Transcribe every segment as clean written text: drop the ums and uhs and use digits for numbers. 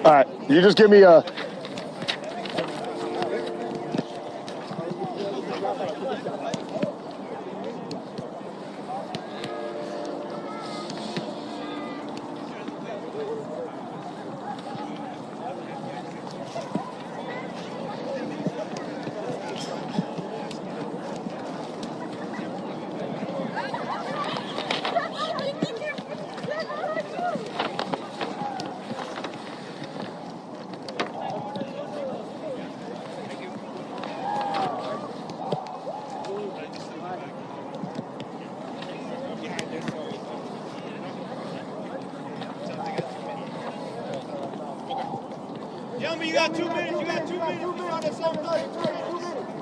All right, you just give me a... Gentlemen, you got 2 minutes. You got 2 minutes. On the 7:30. 2 minutes.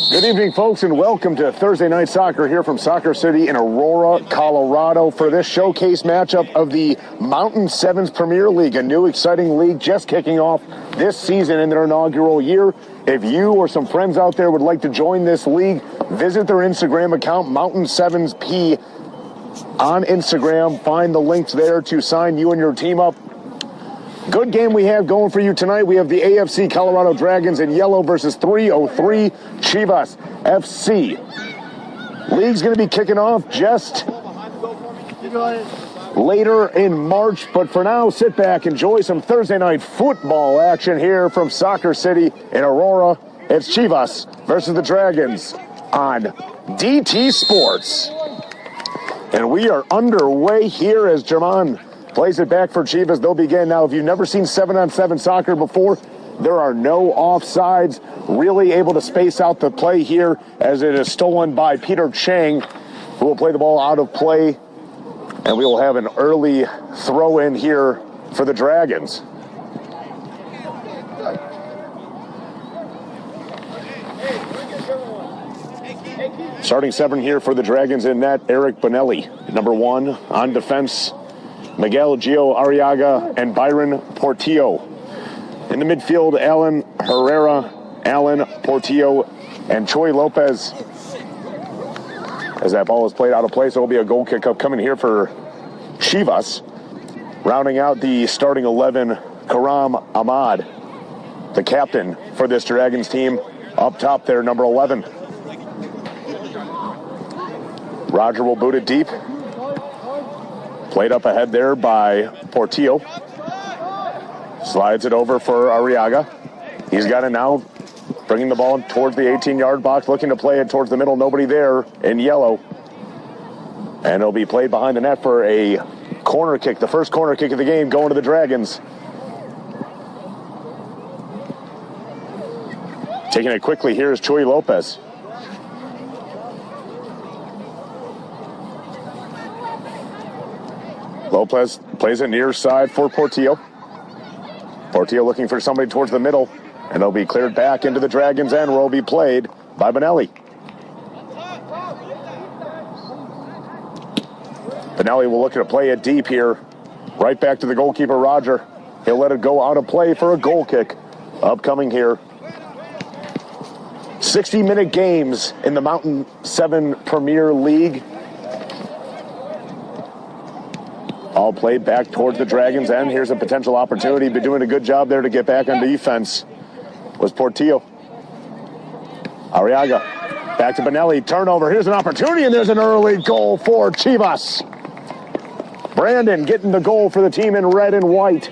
Good evening, folks, and welcome to Thursday Night Soccer here from Soccer City in Aurora, Colorado for this showcase matchup of the Mountain Sevens Premier League, a new exciting league just kicking off this season in their inaugural year. If you or some friends out there would like to join this league, visit their Instagram account, Mountain Sevens P on Instagram. Find the links there to sign you and your team up. Good game we have going for you tonight. We have the AFC Colorado Dragons in yellow versus 303 Chivas FC. League's going to be kicking off just later in March. But for now, sit back, enjoy some Thursday night football action here from Soccer City in Aurora. It's Chivas versus the Dragons on DT Sports. And we are underway here as German plays it back for Chivas. They'll begin now. If you've never seen 7-on-7 soccer before, there are no offsides. Really able to space out the play here as it is stolen by Peter Chang, who will play the ball out of play. And we will have an early throw in here for the Dragons. Starting 7 here for the Dragons in net, Eric Bonelli. Number 1 on defense, Miguel Gio Arriaga and Byron Portillo. In the midfield, Alan Herrera, Alan Portillo, and Choi Lopez. As that ball is played out of play, so it'll be a goal kick up coming here for Chivas. Rounding out the starting 11, Karam Ahmad, the captain for this Dragons team. Up top there, number 11. Roger will boot it deep. Played up ahead there by Portillo. Slides it over for Arriaga. He's got it now, bringing the ball towards the 18-yard box, looking to play it towards the middle. Nobody there in yellow. And it'll be played behind the net for a corner kick, the first corner kick of the game going to the Dragons. Taking it quickly here is Choi Lopez. Lopez plays it near side for Portillo. Portillo looking for somebody towards the middle, and it'll be cleared back into the Dragons' end where it'll be played by Bonelli. Bonelli will look to play it deep here, right back to the goalkeeper, Roger. He'll let it go out of play for a goal kick upcoming here. 60-minute games in the Mountain 7 Premier League. All played back towards the Dragons' end. Here's a potential opportunity. Been doing a good job there to get back on defense. Was Portillo. Arriaga. Back to Bonelli. Turnover. Here's an opportunity, and there's an early goal for Chivas. Brandon getting the goal for the team in red and white.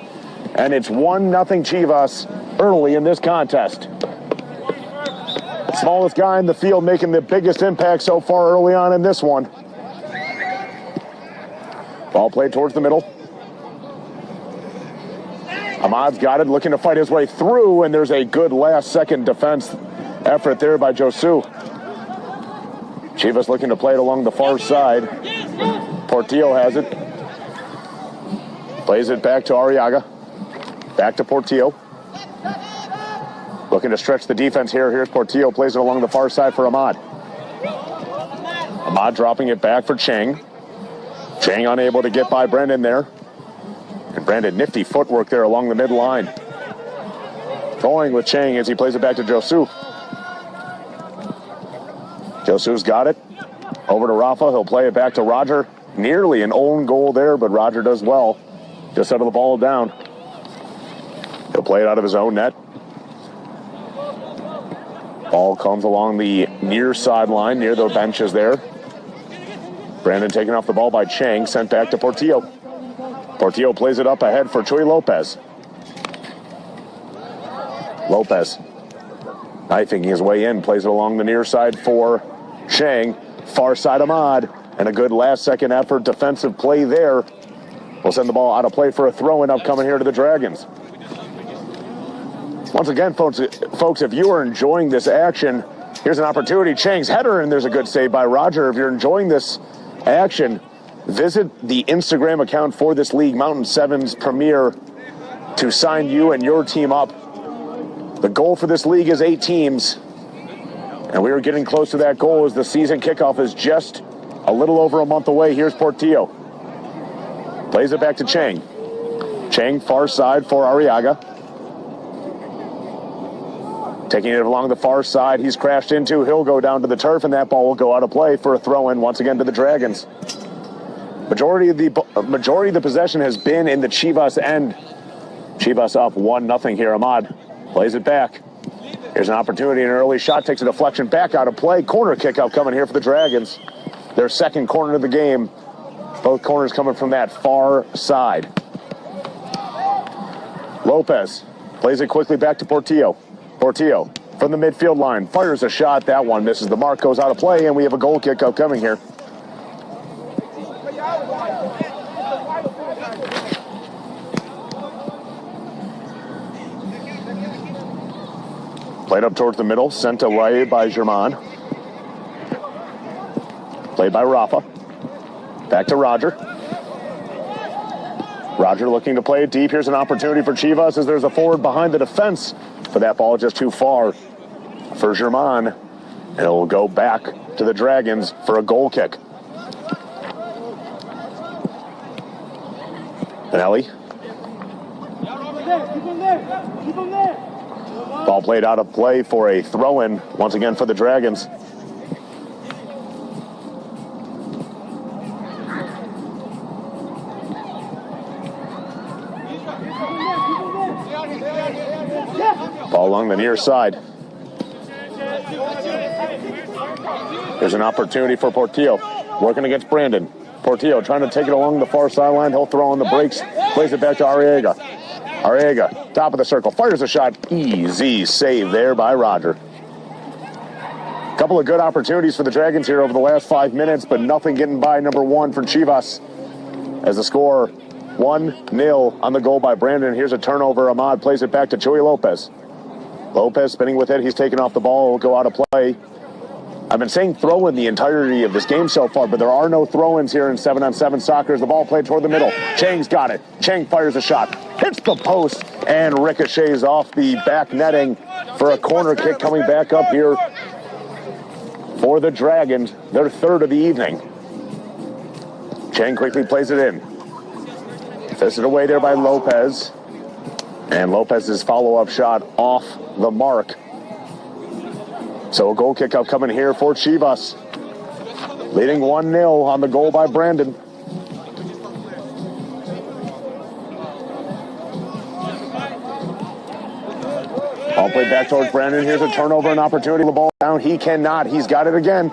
And it's 1-0 Chivas early in this contest. Smallest guy in the field making the biggest impact so far early on in this one. Ball played towards the middle. Ahmad's got it, looking to fight his way through, and there's a good last-second defense effort there by Josu. Chivas looking to play it along the far side. Portillo has it. Plays it back to Arriaga. Back to Portillo. Looking to stretch the defense here. Here's Portillo, plays it along the far side for Ahmad. Ahmad dropping it back for Chang. Chang unable to get by Brendan there. And Brandon, nifty footwork there along the midline. Going with Chang as he plays it back to Josu. Josu's got it. Over to Rafa. He'll play it back to Roger. Nearly an own goal there, but Roger does well. Just settle the ball down. He'll play it out of his own net. Ball comes along the near sideline, near the benches there. Brandon taken off the ball by Chang, sent back to Portillo. Portillo plays it up ahead for Choi Lopez. Lopez, knifing his way in, plays it along the near side for Chang. Far side Ahmad, and a good last-second effort, defensive play there. We'll send the ball out of play for a throw-in upcoming here to the Dragons. Once again, folks, if you are enjoying this action, here's an opportunity. Chang's header, and there's a good save by Roger. If you're enjoying this action, visit the Instagram account for this league, Mountain 7's Premier, to sign you and your team up. The goal for this league is 8 teams, and we are getting close to that goal as the season kickoff is just a little over a month away. Here's Portillo. Plays it back to Chang. Chang, far side for Arriaga. Taking it along the far side, he's crashed into. He'll go down to the turf, and that ball will go out of play for a throw-in once again to the Dragons. Majority of the possession has been in the Chivas end. Chivas up 1-0 here. Ahmad plays it back. Here's an opportunity, an early shot, takes a deflection back out of play. Corner kick out coming here for the Dragons. Their second corner of the game. Both corners coming from that far side. Lopez plays it quickly back to Portillo. Portillo from the midfield line fires a shot. That one misses the mark, goes out of play, and we have a goal kick upcoming here. Played up towards the middle, sent away by German. Played by Rafa. Back to Roger. Roger looking to play it deep. Here's an opportunity for Chivas as there's a forward behind the defense. But that ball just too far for German. And it will go back to the Dragons for a goal kick. Benelli. Ball played out of play for a throw-in once again for the Dragons. Ball along the near side. There's an opportunity for Portillo. Working against Brandon. Portillo trying to take it along the far sideline. He'll throw on the brakes. Plays it back to Arriaga. Arriaga, top of the circle. Fires a shot. Easy save there by Roger. Couple of good opportunities for the Dragons here over the last 5 minutes, but nothing getting by number one for Chivas. As the score 1-0 on the goal by Brandon. Here's a turnover. Ahmad plays it back to Chuy Lopez. Lopez spinning with it. He's taken off the ball. It will go out of play. I've been saying throw in the entirety of this game so far, but there are no throw-ins here in 7-on-7 soccer. As the ball played toward the middle. Chang's got it. Chang fires a shot. Hits the post and ricochets off the back netting for a corner kick coming back up here for the Dragons. Their third of the evening. Chang quickly plays it in. Fisted away there by Lopez. And Lopez's follow-up shot off the mark. So a goal kick up coming here for Chivas. Leading 1-0 on the goal by Brandon. Ball played back towards Brandon. Here's a turnover, an opportunity. The ball down. He cannot. He's got it again.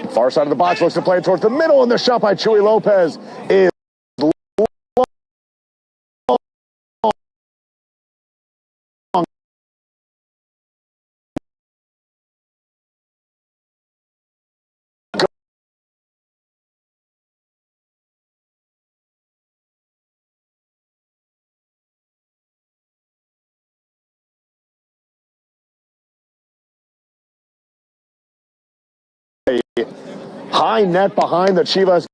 Far side of the box. Looks to play it towards the middle. And the shot by Chuy Lopez is high net behind the Chivas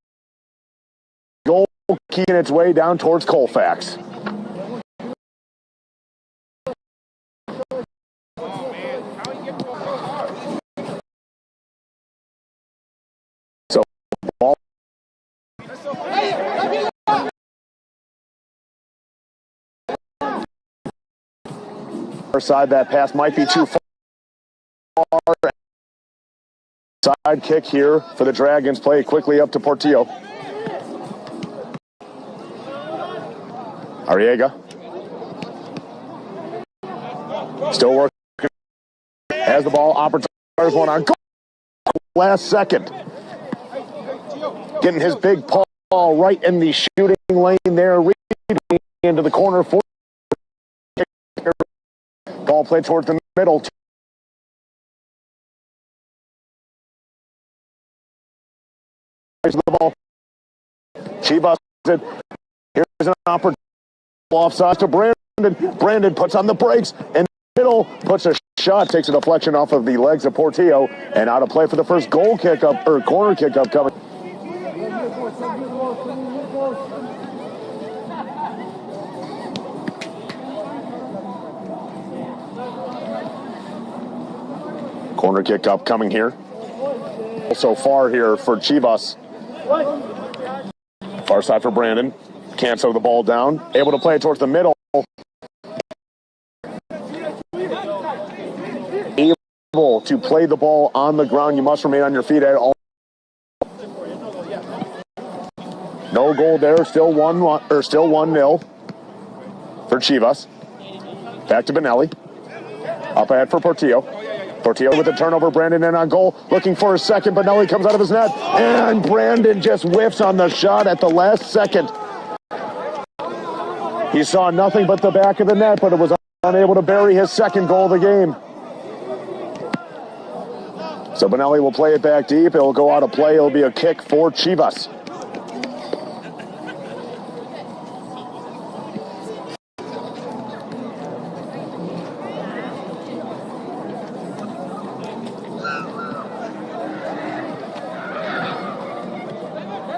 goal, keeping its way down towards Colfax. So ball side, that pass might be too far. Side kick here for the Dragons. Play quickly up to Portillo. Arriaga. Still working. Has the ball. Opportunity. One on goal. Last second. Getting his big paw right in the shooting lane there. Into the corner. Ball played towards the middle. The ball. Chivas. Here's an opportunity. Offside to Brandon. Brandon puts on the brakes and middle puts a shot. Takes a deflection off of the legs of Portillo and out of play for the first goal kick up or corner kick up coming. Corner kick up coming here. So far here for Chivas. Far side for Brandon. Can't throw the ball down. Able to play it towards the middle. Able to play the ball on the ground. You must remain on your feet at all. No goal there. Still 1-0 for Chivas. Back to Benelli. Up ahead for Portillo. Portillo with the turnover. Brandon in on goal, looking for a second. Benelli comes out of his net, and Brandon just whiffs on the shot at the last second. He saw nothing but the back of the net, but it was unable to bury his second goal of the game. So Benelli will play it back deep. It'll go out of play. It'll be a kick for Chivas.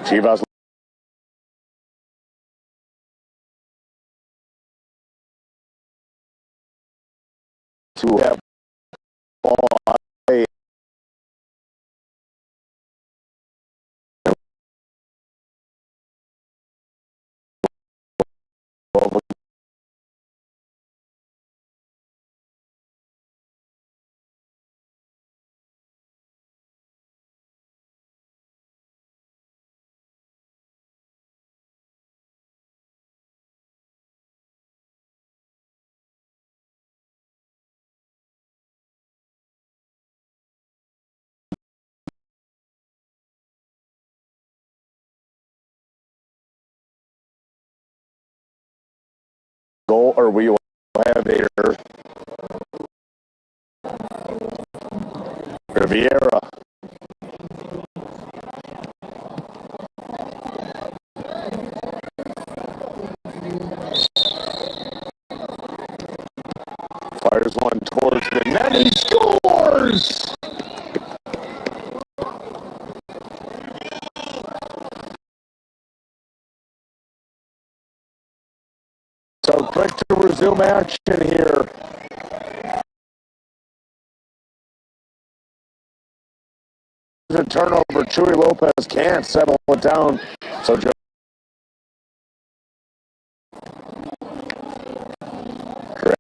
Chivas to have ball away. Goal, or we will have a Riviera. Fires one towards the net. He scores! So quick to resume action here. A turnover. Chuy Lopez can't settle it down. So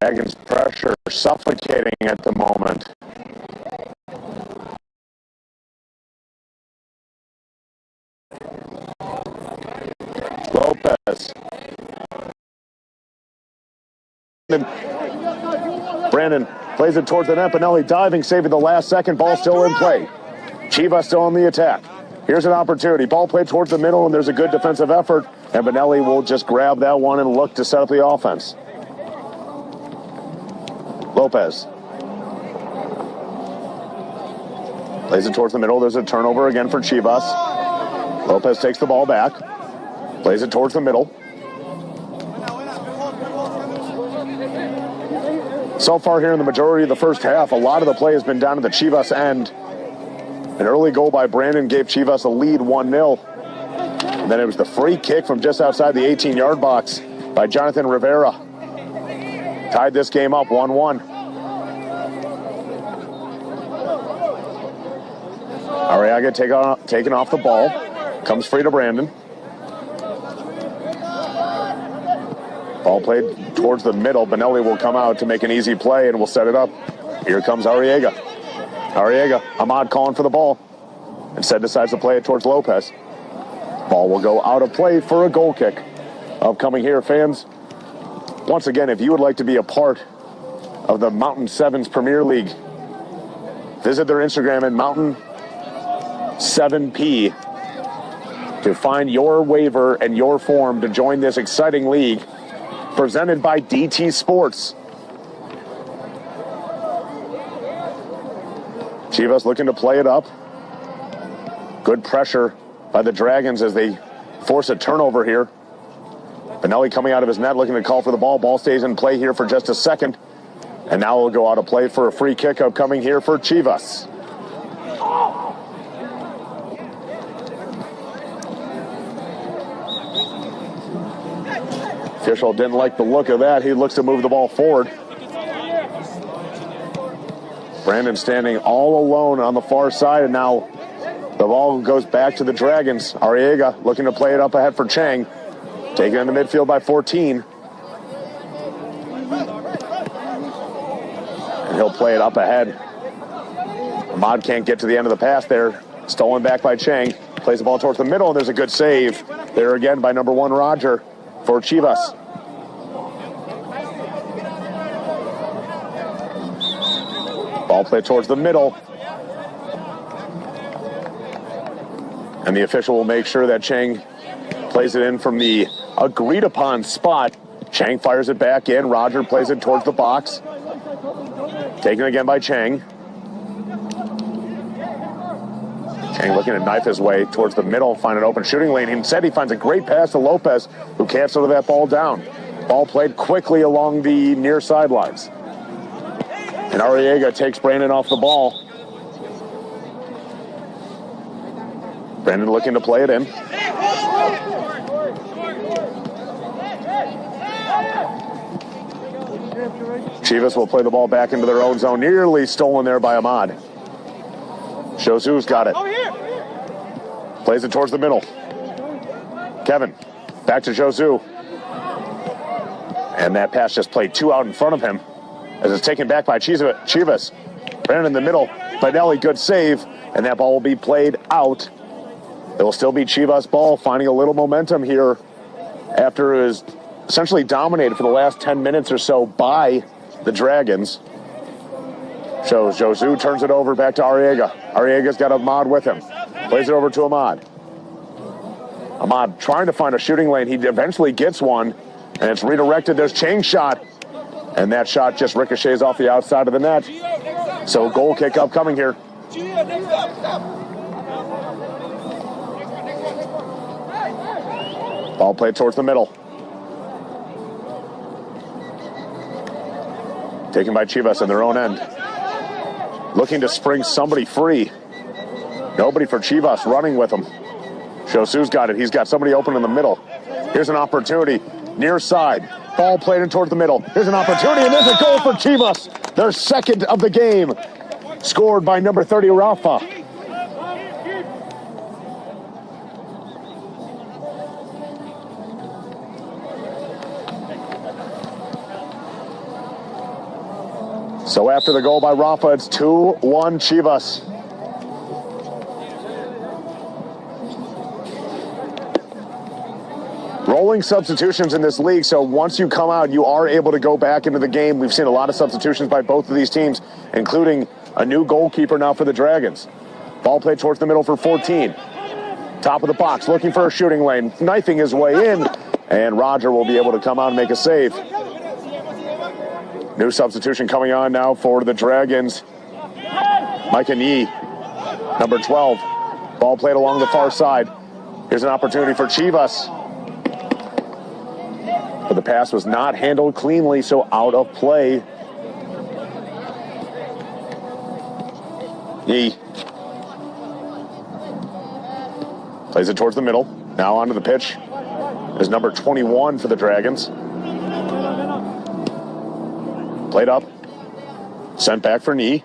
Dragons pressure suffocating at the moment. Lopez. Brandon plays it towards the net. Benelli diving, saving the last second. Ball still in play. Chivas still on the attack. Here's an opportunity. Ball played towards the middle, and there's a good defensive effort. And Benelli will just grab that one and look to set up the offense. Lopez plays it towards the middle. There's a turnover again for Chivas. Lopez takes the ball back. Plays it towards the middle. So far here in the majority of the first half, a lot of the play has been down to the Chivas end. An early goal by Brandon gave Chivas a lead 1-0. And then it was the free kick from just outside the 18-yard box by Jonathan Rivera. Tied this game up 1-1. Arriaga taking off the ball. Comes free to Brandon. Ball played towards the middle. Benelli will come out to make an easy play and will set it up. Here comes Arriaga. Ahmad calling for the ball. Instead decides to play it towards Lopez. Ball will go out of play for a goal kick. Upcoming here, fans. Once again, if you would like to be a part of the Mountain Sevens Premier League, visit their Instagram at Mountain7P to find your waiver and your form to join this exciting league presented by DT Sports. Chivas looking to play it up. Good pressure by the Dragons as they force a turnover here. Benelli coming out of his net looking to call for the ball. Ball stays in play here for just a second. And now we'll go out of play for a free kick upcoming here for Chivas. Official didn't like the look of that. He looks to move the ball forward. Brandon standing all alone on the far side, and now the ball goes back to the Dragons. Arriaga looking to play it up ahead for Chang. Taken in the midfield by 14. And he'll play it up ahead. Ahmad can't get to the end of the pass there. Stolen back by Chang. Plays the ball towards the middle, and there's a good save there again by number 1, Roger, for Chivas. Ball Ball played towards the middle. And the official will make sure that Chang plays it in from the agreed upon spot. Chang fires it back in. Roger plays it towards the box. Taken again by Chang. Chang looking to knife his way towards the middle, find an open shooting lane. Instead, he finds a great pass to Lopez, who can't settle that ball down. Ball played quickly along the near sidelines. And Arriaga takes Brandon off the ball. Brandon looking to play it in. Chivas will play the ball back into their own zone. Nearly stolen there by Ahmad. Josu's got it. Plays it towards the middle. Kevin, back to Josu. And that pass just played two out in front of him as it's taken back by Chivas. Brandon in the middle. Finelli, good save. And that ball will be played out. It will still be Chivas ball, finding a little momentum here after it was essentially dominated for the last 10 minutes or so by the Dragons. So Josu turns it over back to Arriaga. Arriaga's got Ahmad with him. Plays it over to Ahmad. Ahmad trying to find a shooting lane. He eventually gets one, and it's redirected. There's Chang's shot, and that shot just ricochets off the outside of the net. So goal kick upcoming here. Ball played towards the middle. Taken by Chivas on their own end. Looking to spring somebody free. Nobody for Chivas running with him. Josu's got it. He's got somebody open in the middle. Here's an opportunity. Near side. Ball played in towards the middle. Here's an opportunity, and there's a goal for Chivas. Their second of the game. Scored by number 30, Rafa. So after the goal by Rafa, it's 2-1 Chivas. Rolling substitutions in this league, so once you come out, you are able to go back into the game. We've seen a lot of substitutions by both of these teams, including a new goalkeeper now for the Dragons. Ball played towards the middle for 14. Top of the box, looking for a shooting lane, knifing his way in, and Roger will be able to come out and make a save. New substitution coming on now for the Dragons. Micah Yee, number 12. Ball played along the far side. Here's an opportunity for Chivas. But the pass was not handled cleanly, so out of play. Yee plays it towards the middle. Now onto the pitch is number 21 for the Dragons. Played up. Sent back for Knee.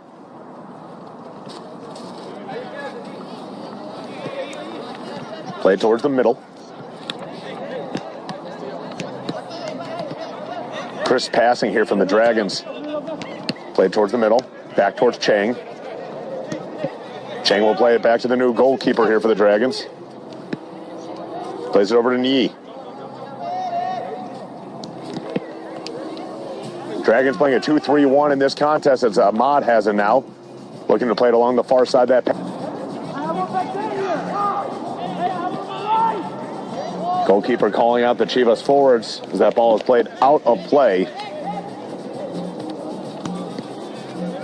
Played towards the middle. Crisp passing here from the Dragons. Played towards the middle. Back towards Chang. Chang will play it back to the new goalkeeper here for the Dragons. Plays it over to Knee. Dragons playing a 2-3-1 in this contest as Ahmad has it now. Looking to play it along the far side of that. Goalkeeper calling out the Chivas forwards as that ball is played out of play.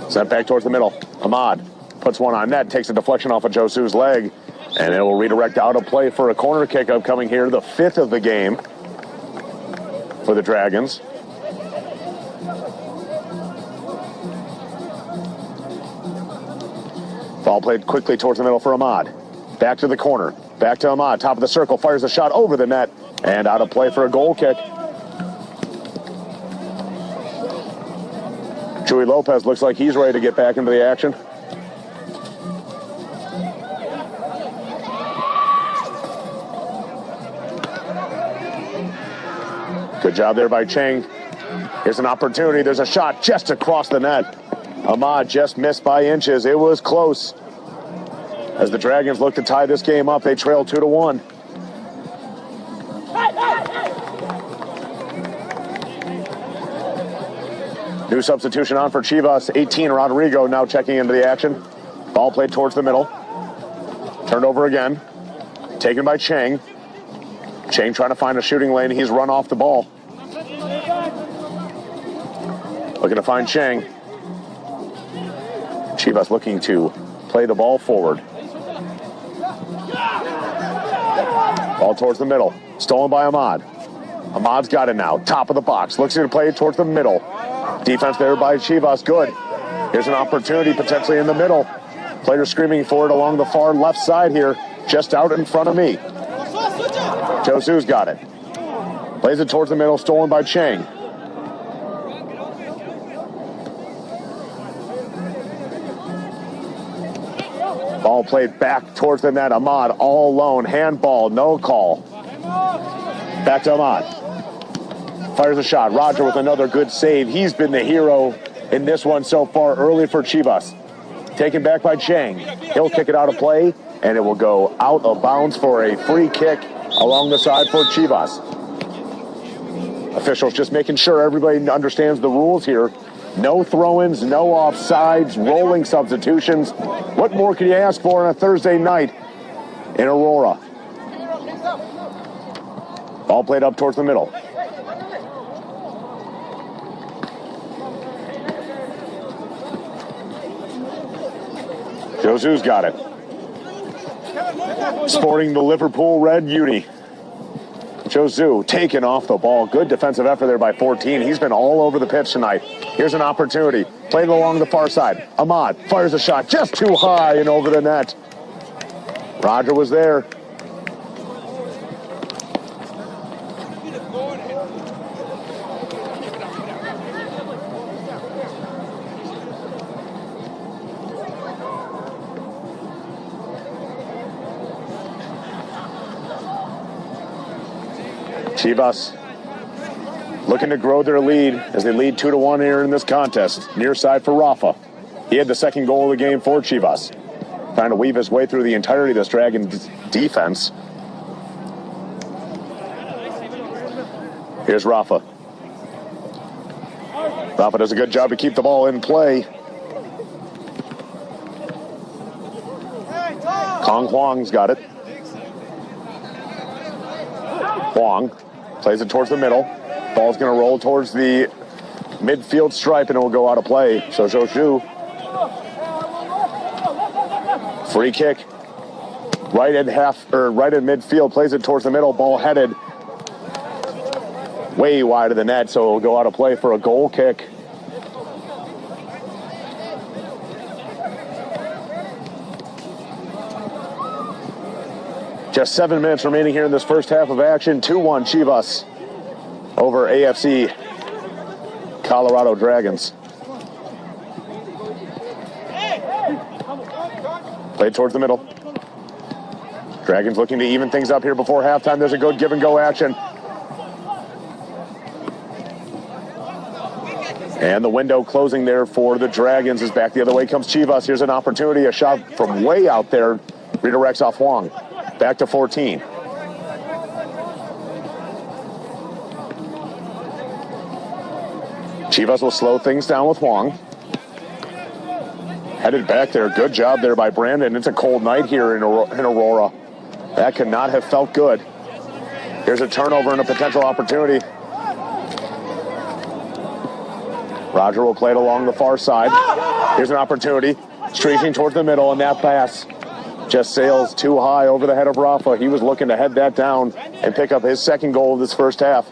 Sent back towards the middle. Ahmad puts one on net, takes a deflection off of Josu's leg, and it will redirect out of play for a corner kick upcoming here, the 5th of the game for the Dragons. Ball played quickly towards the middle for Ahmad. Back to the corner. Back to Ahmad. Top of the circle. Fires a shot over the net. And out of play for a goal kick. Chuy Lopez looks like he's ready to get back into the action. Good job there by Chang. Here's an opportunity. There's a shot just across the net. Ahmad just missed by inches. It was close. As the Dragons look to tie this game up, they trail 2-1. New substitution on for Chivas. 18, Rodrigo now checking into the action. Ball played towards the middle. Turned over again. Taken by Chang. Chang trying to find a shooting lane. He's run off the ball. Looking to find Chang. Chivas looking to play the ball forward. Ball towards the middle. Stolen by Ahmad. Ahmad's got it now. Top of the box. Looks to play it towards the middle. Defense there by Chivas. Good. Here's an opportunity potentially in the middle. Players screaming for it along the far left side here. Just out in front of me. Josu's got it. Plays it towards the middle. Stolen by Chang. Ball played back towards the net. Ahmad all alone. Handball. No call. Back to Ahmad. Fires a shot. Roger with another good save. He's been the hero in this one so far early for Chivas. Taken back by Chang. He'll kick it out of play, and it will go out of bounds for a free kick along the side for Chivas. Officials just making sure everybody understands the rules here. No throw-ins, no offsides, rolling substitutions. What more can you ask for on a Thursday night in Aurora? Ball played up towards the middle. Josu's got it. Sporting the Liverpool red uni. Josu taken off the ball. Good defensive effort there by 14. He's been all over the pitch tonight. Here's an opportunity. Played along the far side. Ahmad fires a shot just too high and over the net. Roger was there. Chivas looking to grow their lead as they lead 2-1 here in this contest. Near side for Rafa. He had the second goal of the game for Chivas. Trying to weave his way through the entirety of this Dragon defense. Here's Rafa. Rafa does a good job to keep the ball in play. Kong Huang's got it. Huang plays it towards the middle. Ball's going to roll towards the midfield stripe and it will go out of play. So Josu. Free kick. Right at midfield. Plays it towards the middle. Ball headed way wide of the net. So it will go out of play for a goal kick. Just 7 minutes remaining here in this first half of action. 2-1 Chivas over AFC Colorado Dragons. Played towards the middle. Dragons looking to even things up here before halftime. There's a good give and go action. And the window closing there for the Dragons is back the other way comes Chivas. Here's an opportunity. A shot from way out there. Redirects off Huang. Back to 14. Chivas will slow things down with Huang. Headed back there. Good job there by Brandon. It's a cold night here in Aurora. That could not have felt good. Here's a turnover and a potential opportunity. Roger will play it along the far side. Here's an opportunity. Streaking towards the middle, and that pass just sails too high over the head of Rafa. He was looking to head that down and pick up his second goal of this first half.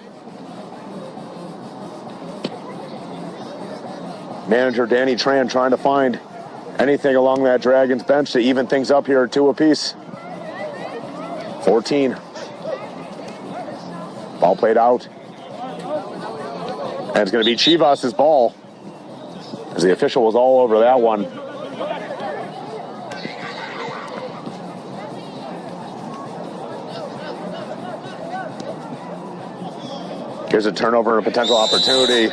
Manager Danny Tran trying to find anything along that Dragons bench to even things up here, 2 apiece. 14. Ball played out. And it's going to be Chivas' ball, as the official was all over that one. Here's a turnover and a potential opportunity.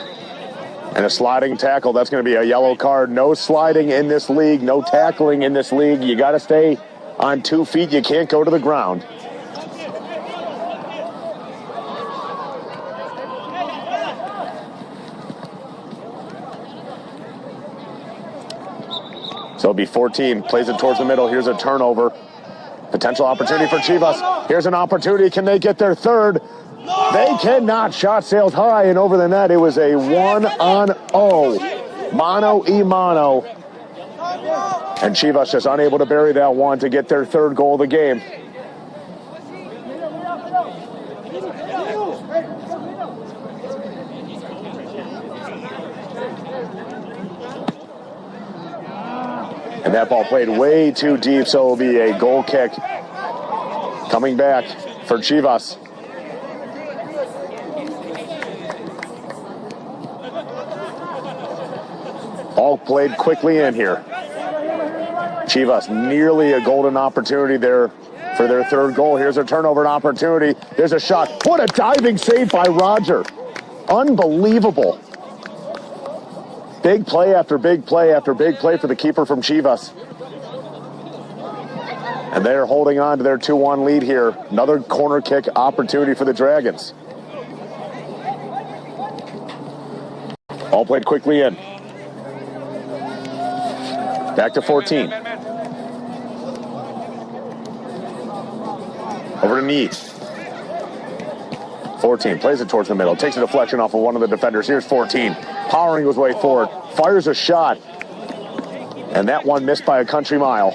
And a sliding tackle. That's going to be a yellow card. No sliding in this league. No tackling in this league. You got to stay on 2 feet. You can't go to the ground. It'll be 14. Plays it towards the middle. Here's a turnover. Potential opportunity for Chivas. Here's an opportunity. Can they get their third? They cannot. Shot sailed high and over the net. It was a 1-on-0. Mano-y-mano. And Chivas just unable to bury that one to get their third goal of the game. And that ball played way too deep, so it will be a goal kick coming back for Chivas. Ball played quickly in here. Chivas nearly a golden opportunity there for their third goal. Here's a turnover, an opportunity. There's a shot. What a diving save by Roger. Unbelievable. Big play after big play after big play for the keeper from Chivas. And they're holding on to their 2-1 lead here. Another corner kick opportunity for the Dragons. All played quickly in. Back to 14. Over to Neat. 14 plays it towards the middle. Takes a deflection off of one of the defenders. Here's 14. Powering his way forward. Fires a shot. And that one missed by a country mile.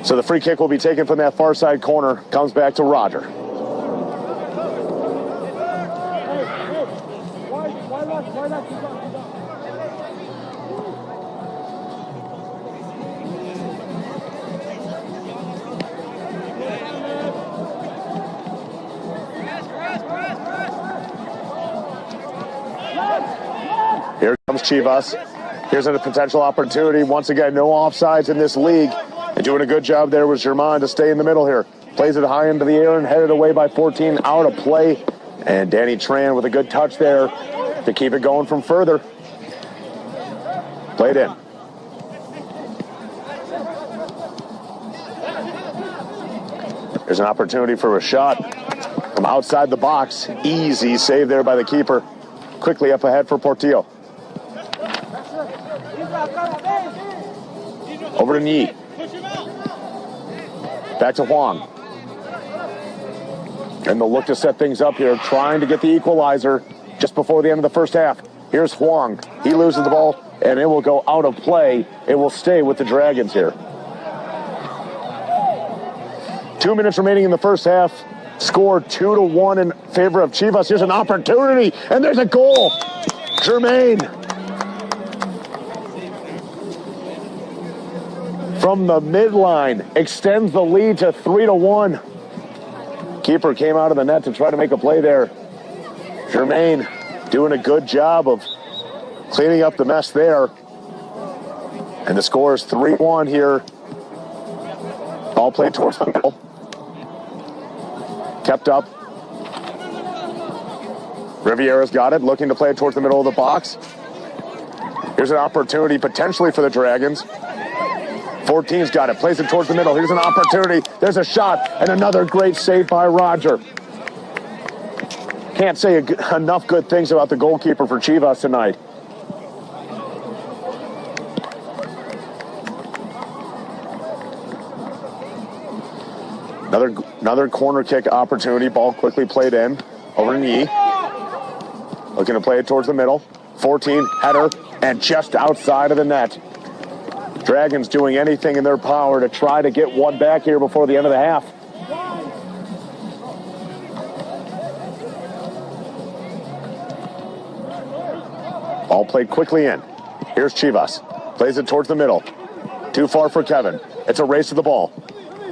So the free kick will be taken from that far side corner. Comes back to Roger. Here comes Chivas. Here's a potential opportunity. Once again, no offsides in this league. And doing a good job there was Germain to stay in the middle here. Plays it high into the air and headed away by 14. Out of play. And Danny Tran with a good touch there to keep it going from further. Played in. There's an opportunity for a shot from outside the box. Easy save there by the keeper. Quickly up ahead for Portillo. Over to Yi. Back to Huang. And they'll look to set things up here, trying to get the equalizer just before the end of the first half. Here's Huang. He loses the ball, and it will go out of play. It will stay with the Dragons here. 2 minutes remaining in the first half. Score 2-1 in favor of Chivas. Here's an opportunity, and there's a goal. Germain. From the midline, extends the lead to 3-1. Keeper came out of the net to try to make a play there. Germain doing a good job of cleaning up the mess there. And the score is 3-1 here. All played towards the middle. Kept up. Riviera's got it, looking to play it towards the middle of the box. Here's an opportunity potentially for the Dragons. 14's got it, plays it towards the middle. Here's an opportunity. There's a shot, and another great save by Roger. Can't say enough good things about the goalkeeper for Chivas tonight. Another corner kick opportunity. Ball quickly played in. Over to Yi. Looking to play it towards the middle. 14, header, and just outside of the net. Dragons doing anything in their power to try to get one back here before the end of the half. Ball played quickly in. Here's Chivas. Plays it towards the middle. Too far for Kevin. It's a race to the ball.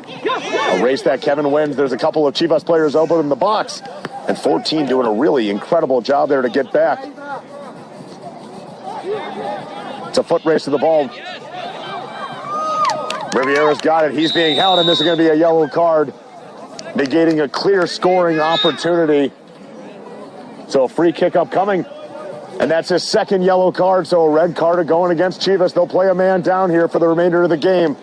A race that Kevin wins. There's a couple of Chivas players open in the box. And 14 doing a really incredible job there to get back. It's a foot race to the ball. Riviera's got it. He's being held, and this is going to be a yellow card, negating a clear scoring opportunity. So a free kick upcoming. And that's his second yellow card, so a red card going against Chivas. They'll play a man down here for the remainder of the game.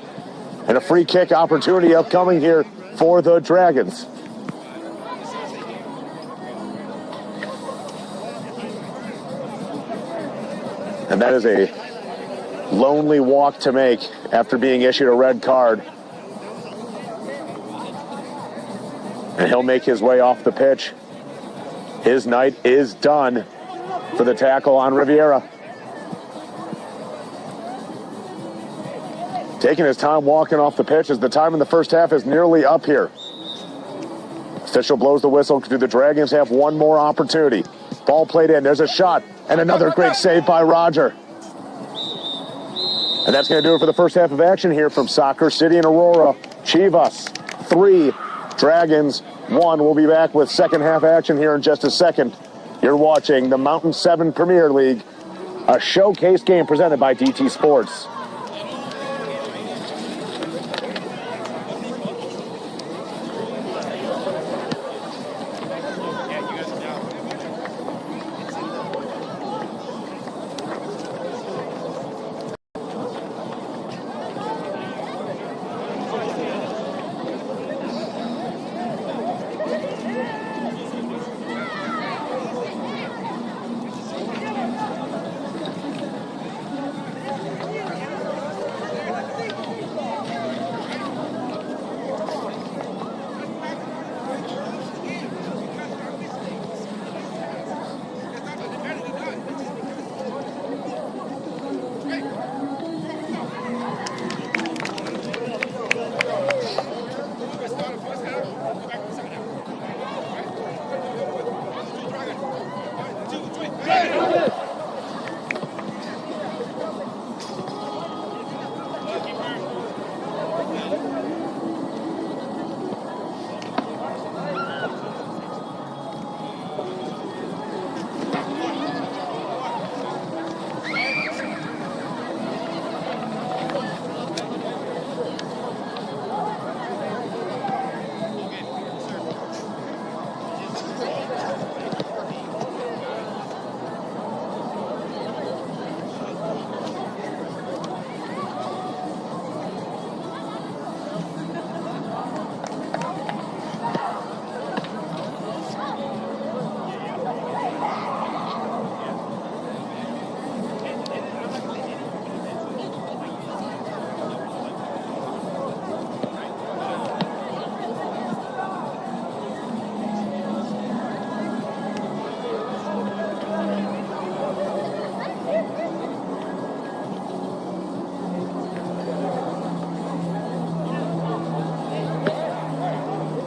And a free kick opportunity upcoming here for the Dragons. And that is a lonely walk to make after being issued a red card. And he'll make his way off the pitch. His night is done for the tackle on Riviera. Taking his time walking off the pitch as the time in the first half is nearly up here. Official blows the whistle. Do the Dragons have one more opportunity? Ball played in. There's a shot. And another great save by Roger. And that's going to do it for the first half of action here from Soccer City in Aurora. Chivas 3, Dragons 1. We'll be back with second half action here in just a second. You're watching the Mountain 7 Premier League, a showcase game presented by DT Sports.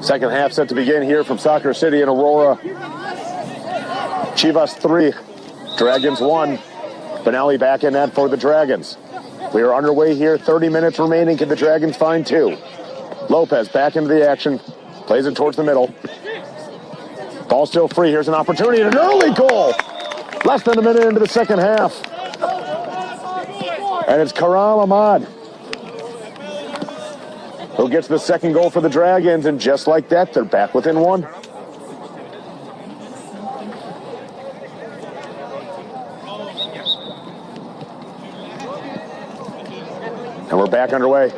Second half set to begin here from Soccer City in Aurora. Chivas 3, Dragons 1. Finale back in net for the Dragons. We are underway here, 30 minutes remaining. Can the Dragons find 2? Lopez back into the action, plays it towards the middle. Ball still free, here's an opportunity, and an early goal! Less than a minute into the second half. And it's Karam Ahmad who gets the second goal for the Dragons, and just like that, they're back within 1. And we're back underway.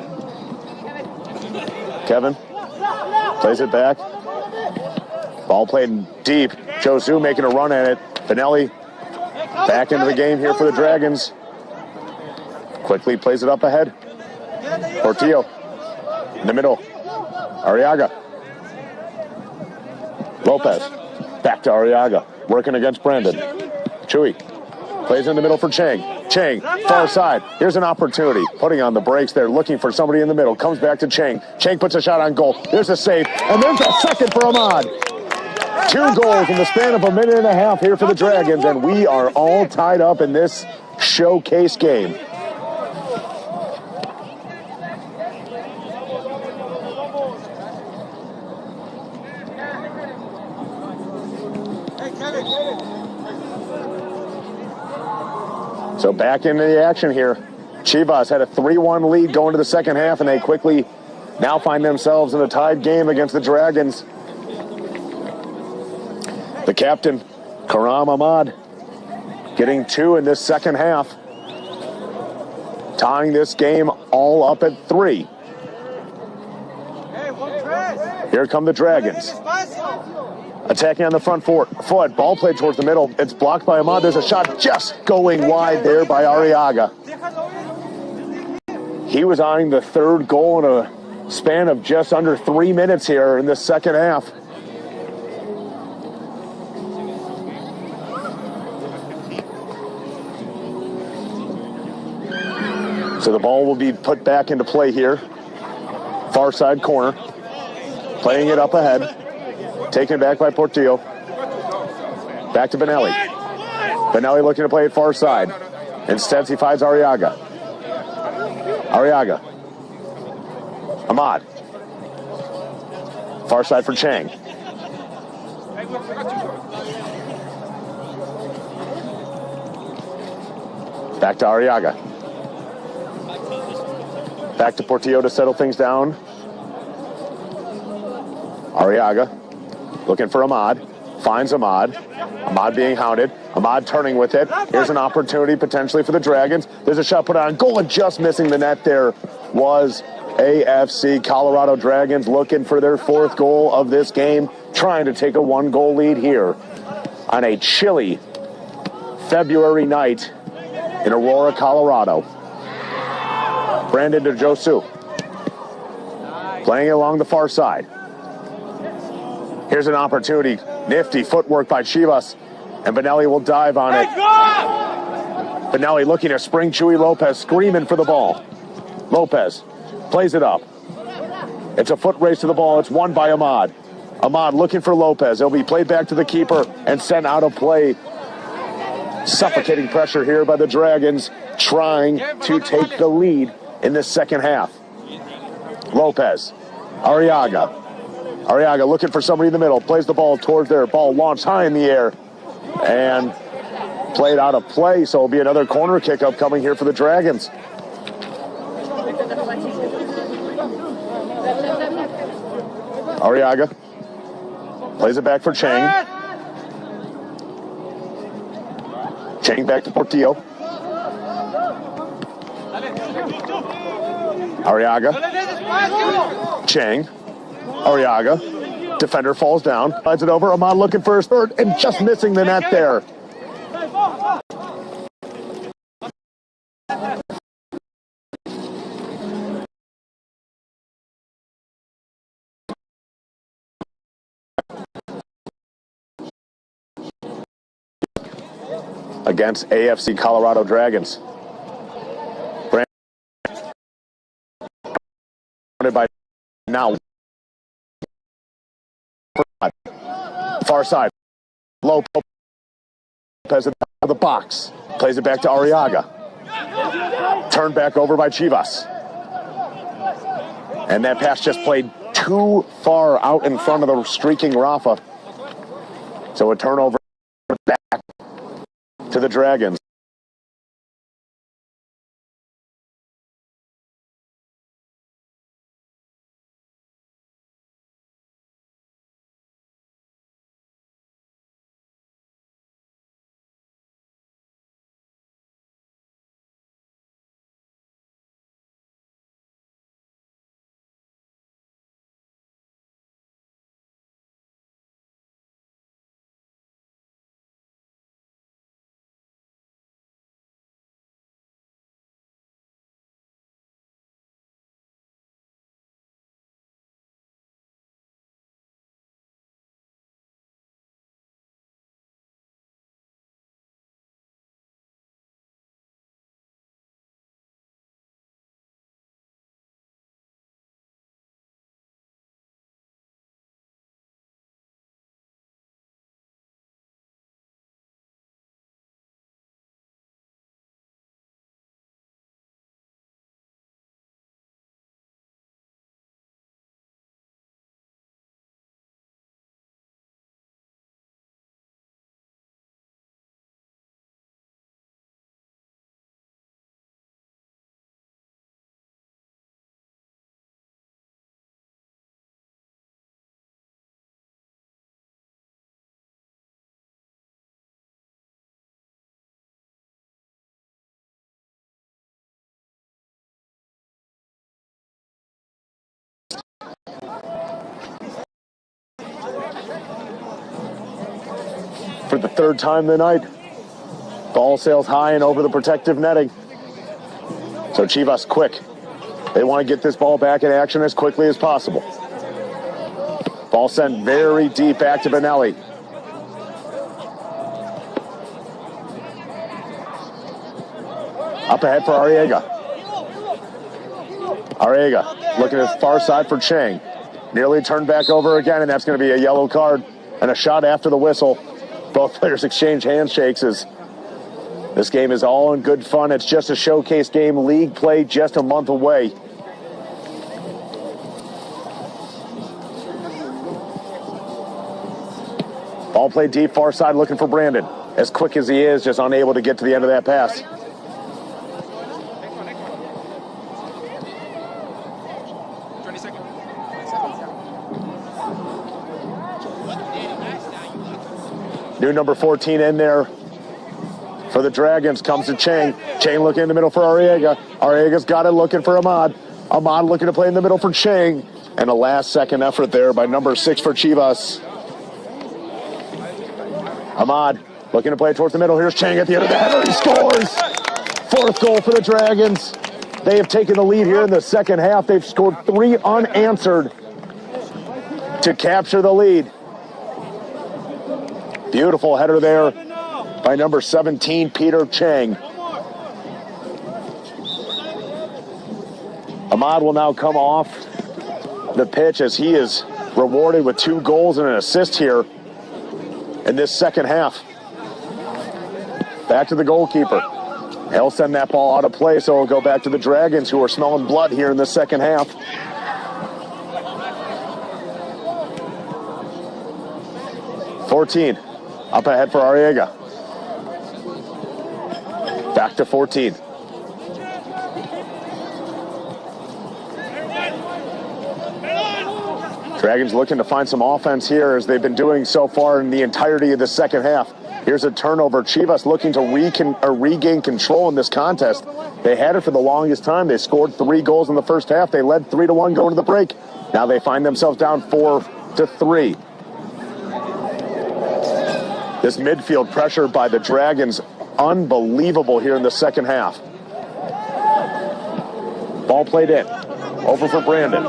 Kevin plays it back. Ball played deep. Josu making a run at it. Finelli back into the game here for the Dragons. Quickly plays it up ahead. Portillo in the middle. Arriaga. Lopez. Back to Arriaga. Working against Brandon. Chewy. Plays in the middle for Chang. Chang, far side. Here's an opportunity. Putting on the brakes there, looking for somebody in the middle. Comes back to Chang. Chang puts a shot on goal. There's a save. And there's a second for Ahmad. 2 goals in the span of a minute and a half here for the Dragons. And we are all tied up in this showcase game. So back into the action here. Chivas had a 3-1 lead going to the second half, and they quickly now find themselves in a tied game against the Dragons. The captain, Karam Ahmad, getting 2 in this second half. Tying this game all up at 3. Here come the Dragons. Attacking on the front foot. Ball played towards the middle. It's blocked by Ahmad. There's a shot just going wide there by Arriaga. He was eyeing the third goal in a span of just under 3 minutes here in the second half. So the ball will be put back into play here. Far side corner. Playing it up ahead. Taken back by Portillo. Back to Benelli. Benelli looking to play it far side. Instead, he finds Arriaga. Arriaga. Ahmad. Far side for Chang. Back to Arriaga. Back to Portillo to settle things down. Arriaga looking for Ahmad. Finds Ahmad. Ahmad being hounded. Ahmad turning with it. Here's an opportunity potentially for the Dragons. There's a shot put on goal and just missing the net there was AFC. Colorado Dragons looking for their fourth goal of this game, trying to take a 1-goal lead here on a chilly February night in Aurora, Colorado. Brandon to Josu. Playing it along the far side. Here's an opportunity. Nifty footwork by Chivas. And Benelli will dive on it. Benelli looking to spring Chuy Lopez, screaming for the ball. Lopez plays it up. It's a foot race to the ball. It's won by Ahmad. Ahmad looking for Lopez. It'll be played back to the keeper and sent out of play. Suffocating pressure here by the Dragons, trying to take the lead in the second half. Lopez. Arriaga. Arriaga looking for somebody in the middle. Plays the ball towards there. Ball launched high in the air. And played out of play. So it'll be another corner kick upcoming here for the Dragons. Arriaga. Plays it back for Chang. Chang back to Portillo. Arriaga. Chang. Arriaga. Defender falls down. Slides it over. Ahmad looking for his third and just missing the net there. Against AFC Colorado Dragons. Brandon by now. Far side. Lopez at the box. Plays it back to Arriaga. Turned back over by Chivas. And that pass just played too far out in front of the streaking Rafa. So a turnover back to the Dragons. for the third time tonight. Ball sails high and over the protective netting. So Chivas quick. They want to get this ball back in action as quickly as possible. Ball sent very deep back to Benelli. Up ahead for Arriaga. Arriaga looking at his far side for Chang. Nearly turned back over again, and that's going to be a yellow card and a shot after the whistle. Both players exchange handshakes as this game is all in good fun. It's just a showcase game. League play just a month away. Ball played deep, far side, looking for Brandon. As quick as he is, just unable to get to the end of that pass. New number 14 in there for the Dragons comes to Chang. Chang looking in the middle for Arriaga. Arriaga's got it, looking for Ahmad. Ahmad looking to play in the middle for Chang. And a last-second effort there by number 6 for Chivas. Ahmad looking to play towards the middle. Here's Chang at the end of the header. He scores! 4th goal for the Dragons. They have taken the lead here in the second half. They've scored 3 unanswered to capture the lead. Beautiful header there by number 17, Peter Chang. Ahmad will now come off the pitch as he is rewarded with 2 goals and an assist here in this second half. Back to the goalkeeper. He'll send that ball out of play, so it'll go back to the Dragons, who are smelling blood here in the second half. "14 up ahead for Arriaga. Back to 14. Dragons looking to find some offense here, as they've been doing so far in the entirety of the second half. Here's a turnover. Chivas looking to regain control in this contest. They had it for the longest time. They scored 3 goals in the first half. They led 3-1 going to the break. Now they find themselves down 4-3. This midfield pressure by the Dragons, unbelievable here in the second half. Ball played in. Over for Brandon.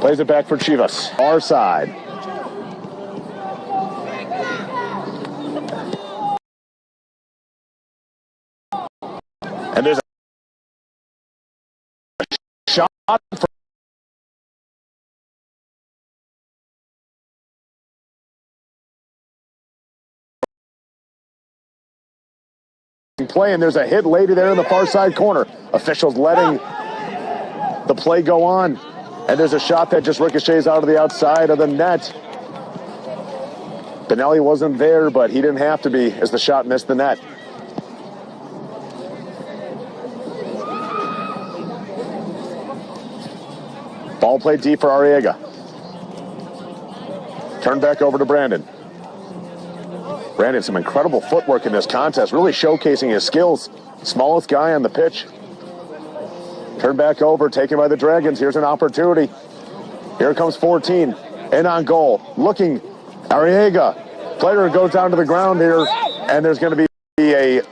Plays it back for Chivas. Our side. And there's a shot for play, and there's a hit lady there in the far side corner. Officials letting the play go on. And there's a shot that just ricochets out of the outside of the net. Benelli wasn't there, but he didn't have to be, as the shot missed the net. Ball played deep for Arriaga. Turned back over to Brandon. Brandon, some incredible footwork in this contest, really showcasing his skills. Smallest guy on the pitch. Turned back over, taken by the Dragons. Here's an opportunity. Here comes 14. In on goal. Looking. Arriaga. Player goes down to the ground here. And there's going to be a...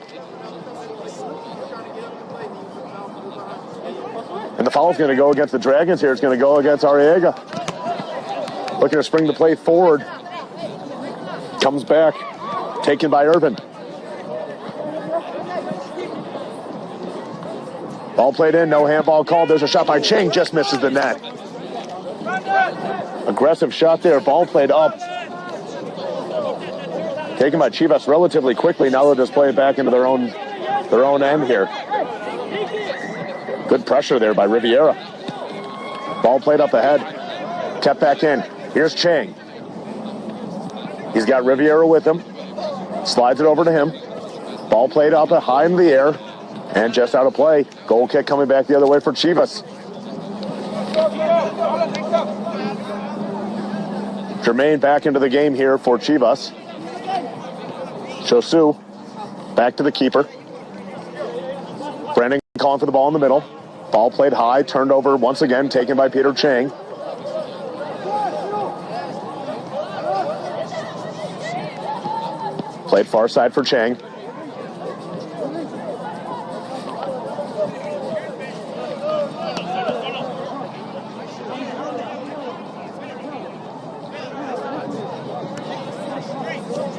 And the foul's going to go against the Dragons here. It's going to go against Arriaga. Looking to spring the play forward. Comes back. Taken by Irvin. Ball played in, no handball called. There's a shot by Chang, just misses the net. Aggressive shot there, ball played up. Taken by Chivas relatively quickly. Now they'll just play it back into their own end here. Good pressure there by Riviera. Ball played up ahead. Kept back in. Here's Chang. He's got Riviera with him. Slides it over to him. Ball played up high in the air. And just out of play. Goal kick coming back the other way for Chivas. Jermaine back into the game here for Chivas. Chosu back to the keeper. Brandon calling for the ball in the middle. Ball played high, turned over once again, taken by Peter Chang. Played far side for Chang.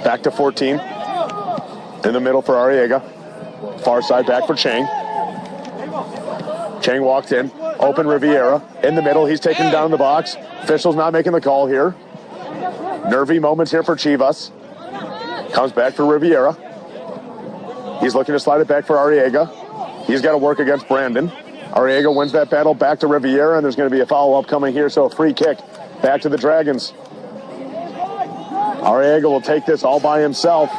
Back to 14. In the middle for Arriaga. Far side back for Chang. Chang walks in. Open Riviera. In the middle. He's taken down the box. Officials not making the call here. Nervy moments here for Chivas. Comes back for Riviera. He's looking to slide it back for Arriaga. He's got to work against Brandon. Arriaga wins that battle back to Riviera, and there's going to be a follow-up coming here, so a free kick back to the Dragons. Arriaga will take this all by himself.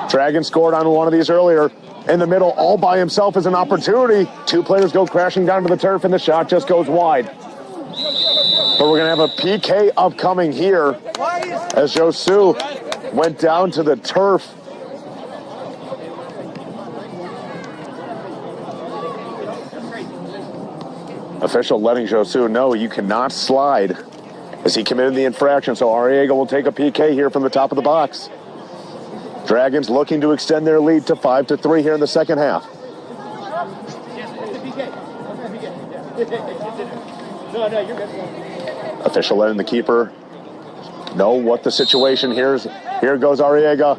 Dragons scored on one of these earlier. In the middle, all by himself is an opportunity. Two players go crashing down to the turf, and the shot just goes wide. But we're going to have a PK upcoming here as Josu went down to the turf. Official letting Josu know you cannot slide as he committed the infraction. So Arriaga will take a PK here from the top of the box. Dragons looking to extend their lead to 5-3 here in the second half. Official letting the keeper know what the situation here is. Here goes Arriaga.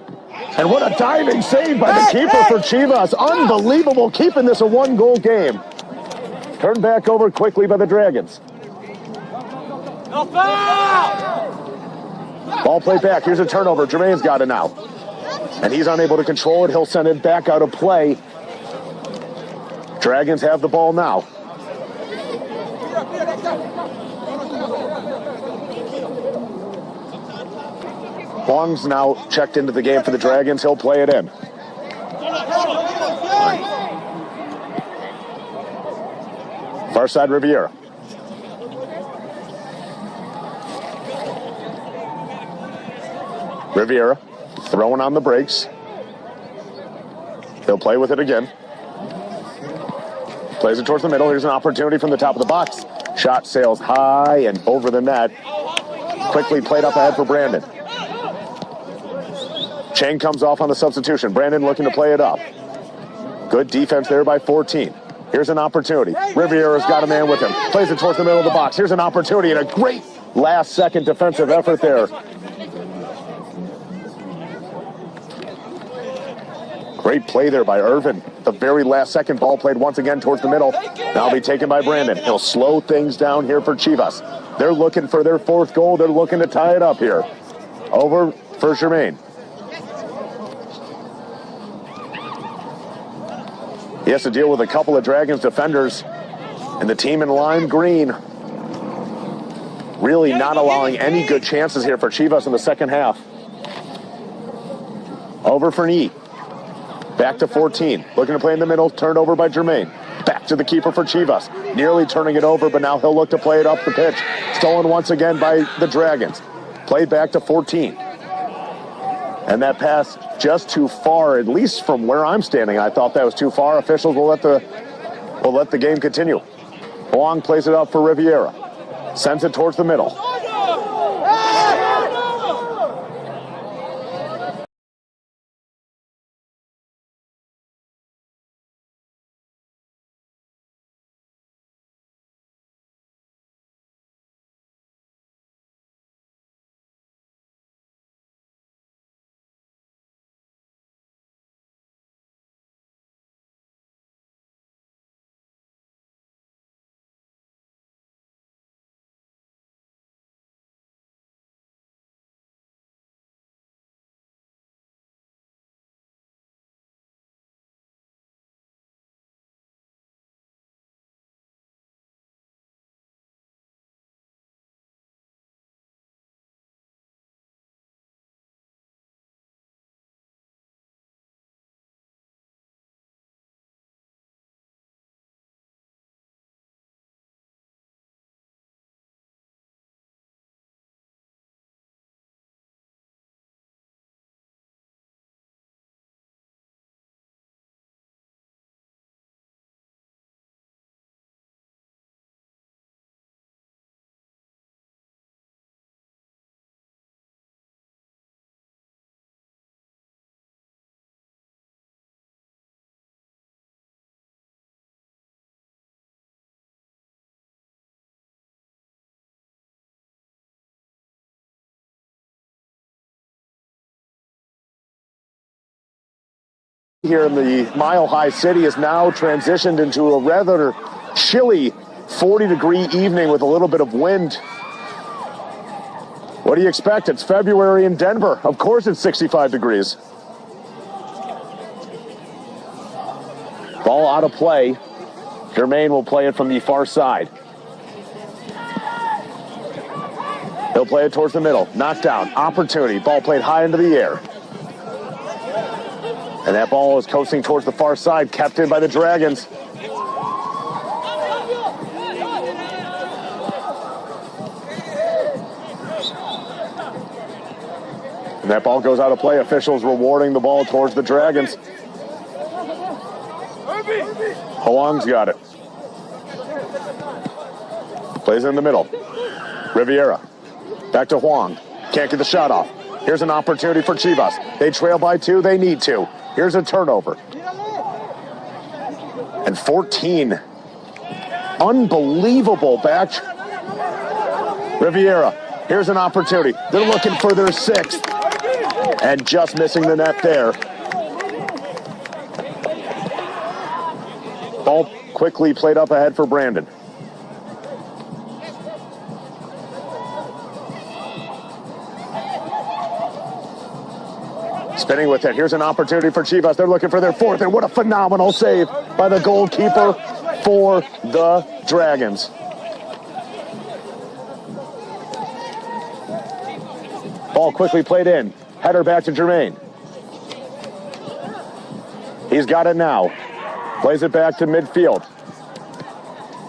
And what a diving save by the keeper for Chivas. Unbelievable, keeping this a one-goal game. Turned back over quickly by the Dragons. Ball played back. Here's a turnover. Jermaine's got it now. And he's unable to control it. He'll send it back out of play. Dragons have the ball now. Wong's now checked into the game for the Dragons. He'll play it in. Far side Riviera. Riviera throwing on the brakes. He'll play with it again. Plays it towards the middle. Here's an opportunity from the top of the box. Shot sails high and over the net. Quickly played up ahead for Brandon. Chang comes off on the substitution. Brandon looking to play it up. Good defense there by 14. Here's an opportunity. Riviera's got a man with him. Plays it towards the middle of the box. Here's an opportunity and a great last-second defensive effort there. Great play there by Irvin. The very last-second ball played once again towards the middle. Now be taken by Brandon. He'll slow things down here for Chivas. They're looking for their fourth goal. They're looking to tie it up here. Over for Jermaine. He has to deal with a couple of Dragons defenders, and the team in lime green really not allowing any good chances here for Chivas in the second half. Over for Nee. Back to 14. Looking to play in the middle. Turned over by Jermaine. Back to the keeper for Chivas. Nearly turning it over, but now he'll look to play it up the pitch. Stolen once again by the Dragons. Played back to 14. And that pass just too far, at least from where I'm standing. I thought that was too far. Officials will let the game continue. Wong plays it up for Riviera. Sends it towards the middle. here in the Mile High City has now transitioned into a rather chilly 40-degree evening with a little bit of wind. What do you expect? It's February in Denver. Of course it's 65 degrees. Ball out of play. Jermaine will play it from the far side. He'll play it towards the middle. Knocked down. Opportunity. Ball played high into the air. And that ball is coasting towards the far side, kept in by the Dragons. And that ball goes out of play. Officials rewarding the ball towards the Dragons. Hoang's got it. Plays in the middle. Riviera. Back to Huang. Can't get the shot off. Here's an opportunity for Chivas. They trail by 2. They need to. Here's a turnover. And 14. Unbelievable back. Riviera. Here's an opportunity. They're looking for their 6th. And just missing the net there. Ball quickly played up ahead for Brandon. Spinning with it. Here's an opportunity for Chivas. They're looking for their 4th, and what a phenomenal save by the goalkeeper for the Dragons. Ball quickly played in. Header back to Jermaine. He's got it now. Plays it back to midfield.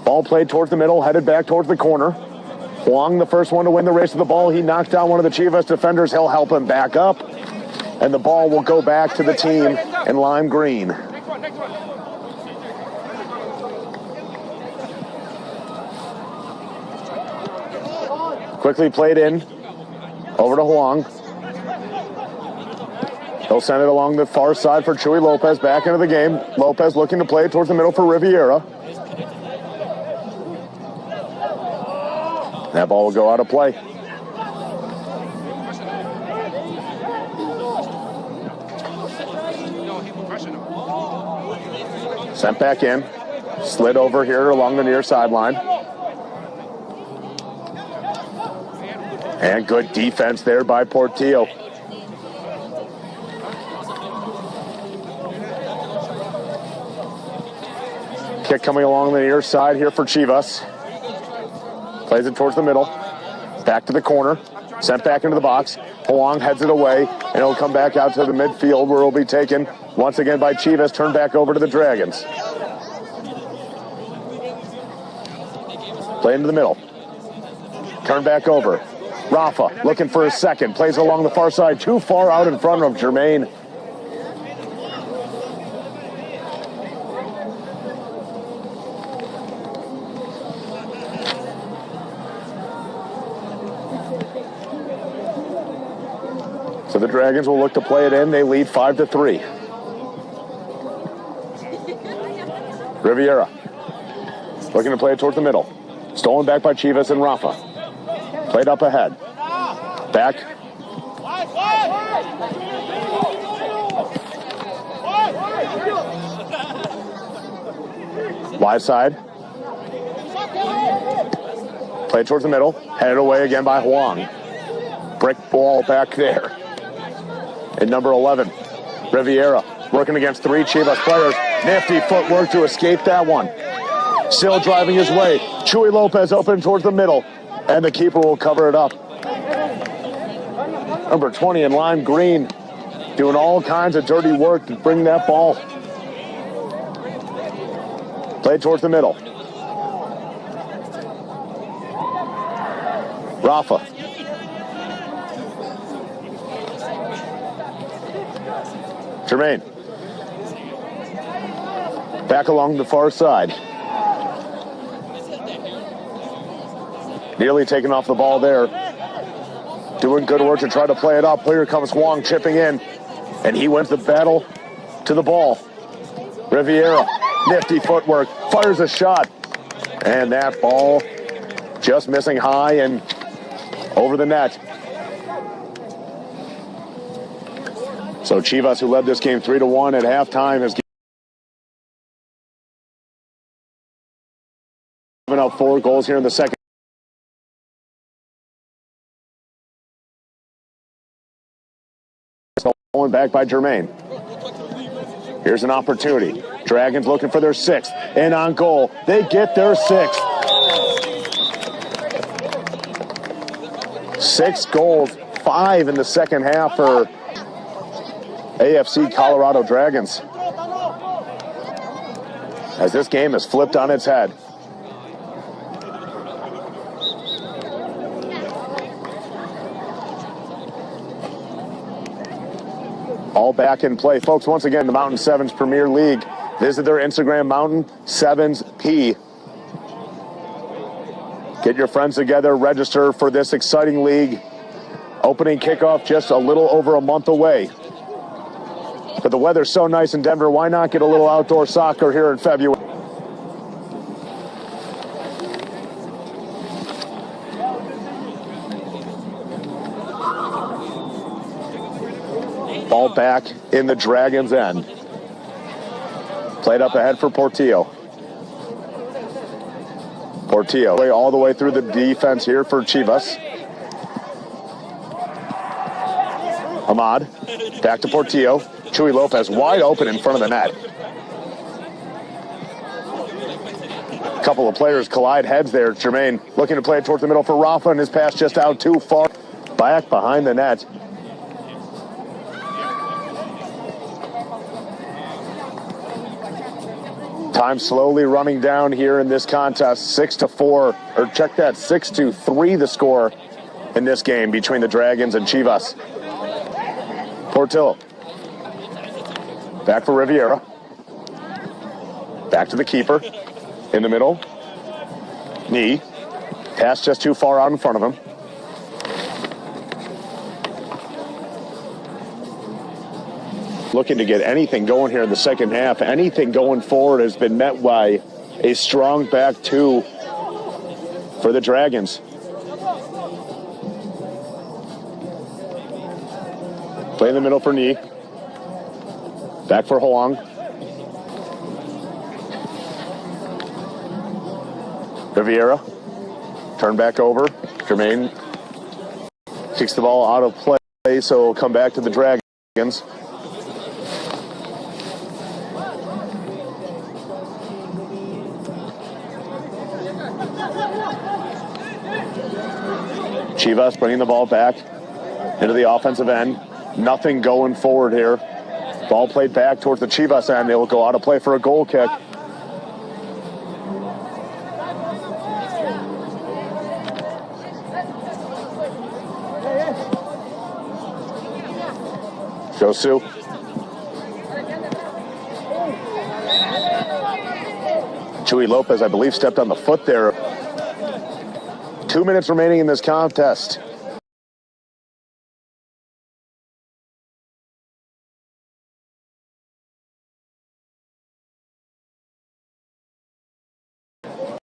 Ball played towards the middle, headed back towards the corner. Huang, the first one to win the race to the ball. He knocked down one of the Chivas defenders. He'll help him back up. And the ball will go back to the team in lime green. Quickly played in. Over to Huang. He'll send it along the far side for Chuy Lopez. Back into the game. Lopez looking to play it towards the middle for Riviera. That ball will go out of play. Sent back in. Slid over here along the near sideline. And good defense there by Portillo. Kick coming along the near side here for Chivas. Plays it towards the middle. Back to the corner. Sent back into the box. Huang heads it away, and it'll come back out to the midfield where it'll be taken once again by Chivas. Turned back over to the Dragons. Play into the middle. Turn back over. Rafa looking for his 2nd. Plays along the far side. Too far out in front of Jermaine. So the Dragons will look to play it in. They lead 5-3. Riviera looking to play it towards the middle. Stolen back by Chivas and Rafa. Played up ahead. Back. Wide side. Played towards the middle. Headed away again by Huang. Brick ball back there. And number 11, Riviera, working against 3 Chivas players. Nifty footwork to escape that one. Still driving his way. Chuy Lopez open towards the middle. And the keeper will cover it up. Number 20 in lime green, doing all kinds of dirty work to bring that ball. Played towards the middle. Rafa. Jermaine. Back along the far side. Nearly taking off the ball there. Doing good work to try to play it up. Here comes Huang chipping in. And he wins the battle to the ball. Riviera, nifty footwork, fires a shot. And that ball just missing high and over the net. So Chivas, who led this game 3-1 at halftime, has given up 4 goals here in the second. Stolen back by Jermaine. Here's an opportunity. Dragons looking for their 6th. And on goal, they get their 6th. 6 goals, 5 in the second half for AFC Colorado Dragons, as this game is flipped on its head. All back in play. Folks, once again, the Mountain Sevens Premier League. Visit their Instagram, Mountain Sevens P. Get your friends together, register for this exciting league. Opening kickoff just a little over a month away. But the weather's so nice in Denver, why not get a little outdoor soccer here in February? Ball back in the Dragons' end. Played up ahead for Portillo. Portillo all the way through the defense here for Chivas. Ahmad, back to Portillo. Chuy Lopez wide open in front of the net. A couple of players collide heads there. Jermaine looking to play it towards the middle for Rafa, and his pass just out too far. Back behind the net. Time slowly running down here in this contest. 6-4, or check that, 6-3 the score in this game between the Dragons and Chivas. Portillo. Back for Riviera. Back to the keeper. In the middle. Knee. Pass just too far out in front of him. Looking to get anything going here in the second half. Anything going forward has been met by a strong back 2 for the Dragons. Play in the middle for Knee. Back for Huang. Riviera. Turn back over. Jermaine kicks the ball out of play, so it'll come back to the Dragons. Chivas bringing the ball back into the offensive end. Nothing going forward here. Ball played back towards the Chivas end. They will go out of play for a goal kick. Josu. Chuy Lopez, I believe, stepped on the foot there. 2 minutes remaining in this contest.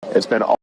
It's been all